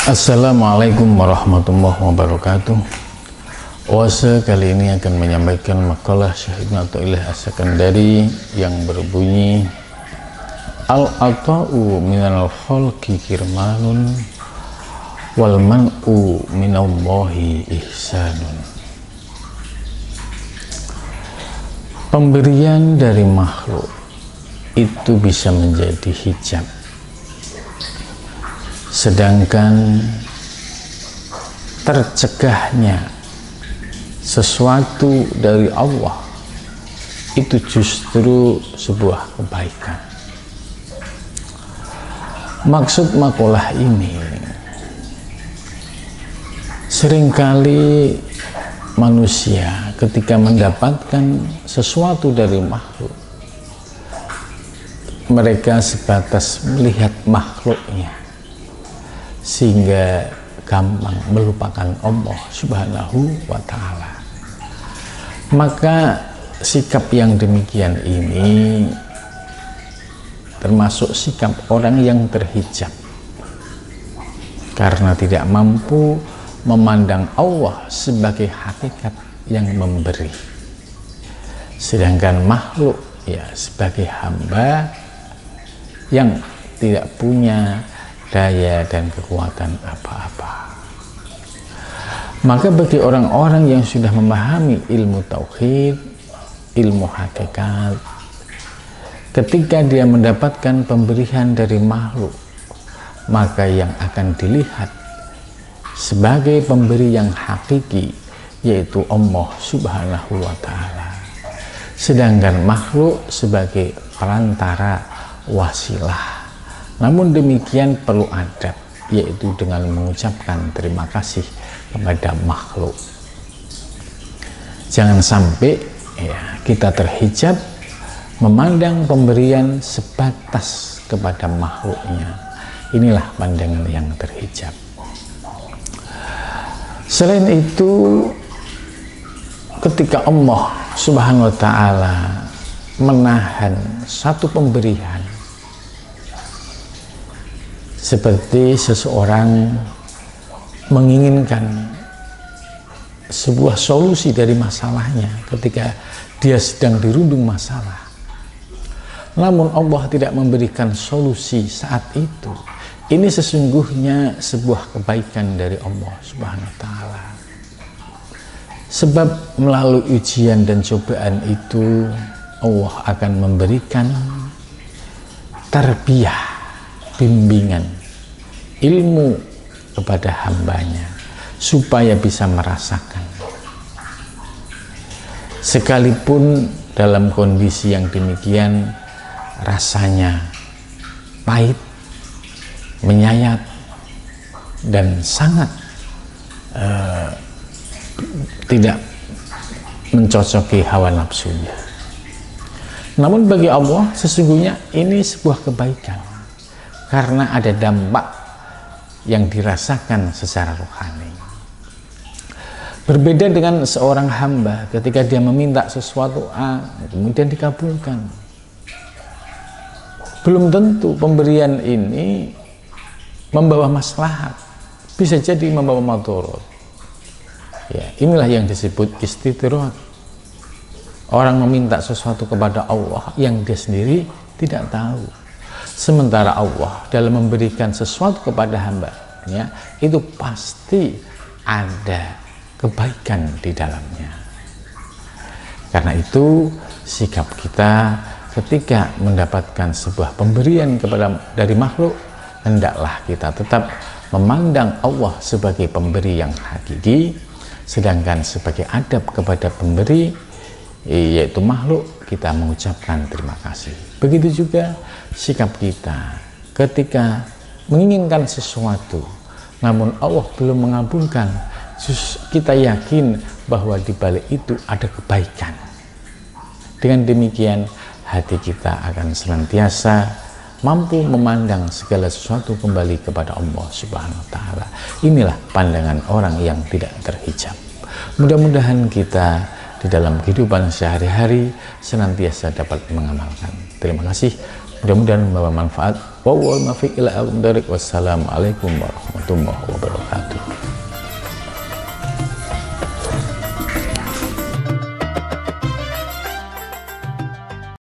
Assalamualaikum warahmatullahi wabarakatuh. Oase kali ini akan menyampaikan makalah Syekh Ibnu Athaillah As-Sakandari yang berbunyi Al-ata'u minal khalqi kirmanun wal man'u minallahi ihsanun. Pemberian dari makhluk itu bisa menjadi hijab, sedangkan tercegahnya sesuatu dari Allah itu justru sebuah kebaikan. Maksud makalah ini, seringkali manusia ketika mendapatkan sesuatu dari makhluk, mereka sebatas melihat makhluknya sehingga gampang melupakan Allah Subhanahu wa Ta'ala. Maka sikap yang demikian ini termasuk sikap orang yang terhijab karena tidak mampu memandang Allah sebagai hakikat yang memberi, sedangkan makhluk ya sebagai hamba yang tidak punya daya dan kekuatan apa-apa. Maka bagi orang-orang yang sudah memahami ilmu tauhid, ilmu hakikat, ketika dia mendapatkan pemberian dari makhluk, maka yang akan dilihat sebagai pemberi yang hakiki yaitu Allah Subhanahu wa Ta'ala, sedangkan makhluk sebagai perantara, wasilah. Namun demikian perlu adab, yaitu dengan mengucapkan terima kasih kepada makhluk. Jangan sampai ya kita terhijab memandang pemberian sebatas kepada makhluknya. Inilah pandangan yang terhijab. Selain itu, ketika Allah Subhanahu wa Ta'ala menahan satu pemberian, seperti seseorang menginginkan sebuah solusi dari masalahnya ketika dia sedang dirundung masalah, namun Allah tidak memberikan solusi saat itu, ini sesungguhnya sebuah kebaikan dari Allah Subhanahu wa Ta'ala. Sebab melalui ujian dan cobaan itu Allah akan memberikan tarbiyah, bimbingan, ilmu kepada hambanya supaya bisa merasakan. Sekalipun dalam kondisi yang demikian rasanya pahit, menyayat, dan sangat tidak mencocoki hawa nafsunya. Namun bagi Allah sesungguhnya ini sebuah kebaikan, karena ada dampak yang dirasakan secara rohani. Berbeda dengan seorang hamba ketika dia meminta sesuatu A, kemudian dikabulkan. Belum tentu pemberian ini membawa maslahat, bisa jadi membawa madarat. Ya, inilah yang disebut istidrak. Orang meminta sesuatu kepada Allah yang dia sendiri tidak tahu. Sementara Allah dalam memberikan sesuatu kepada hambanya itu pasti ada kebaikan di dalamnya. Karena itu sikap kita ketika mendapatkan sebuah pemberian dari makhluk, hendaklah kita tetap memandang Allah sebagai pemberi yang hakiki, sedangkan sebagai adab kepada pemberi yaitu makhluk kita mengucapkan terima kasih. Begitu juga sikap kita ketika menginginkan sesuatu namun Allah belum mengabulkan, kita yakin bahwa di balik itu ada kebaikan. Dengan demikian hati kita akan senantiasa mampu memandang segala sesuatu kembali kepada Allah Subhanahu wa Ta'ala. Inilah pandangan orang yang tidak terhijab. Mudah-mudahan kita di dalam kehidupan sehari-hari senantiasa dapat mengamalkan. Terima kasih. Mudah-mudahan membawa manfaat. Wassalamualaikum warahmatullahi wabarakatuh.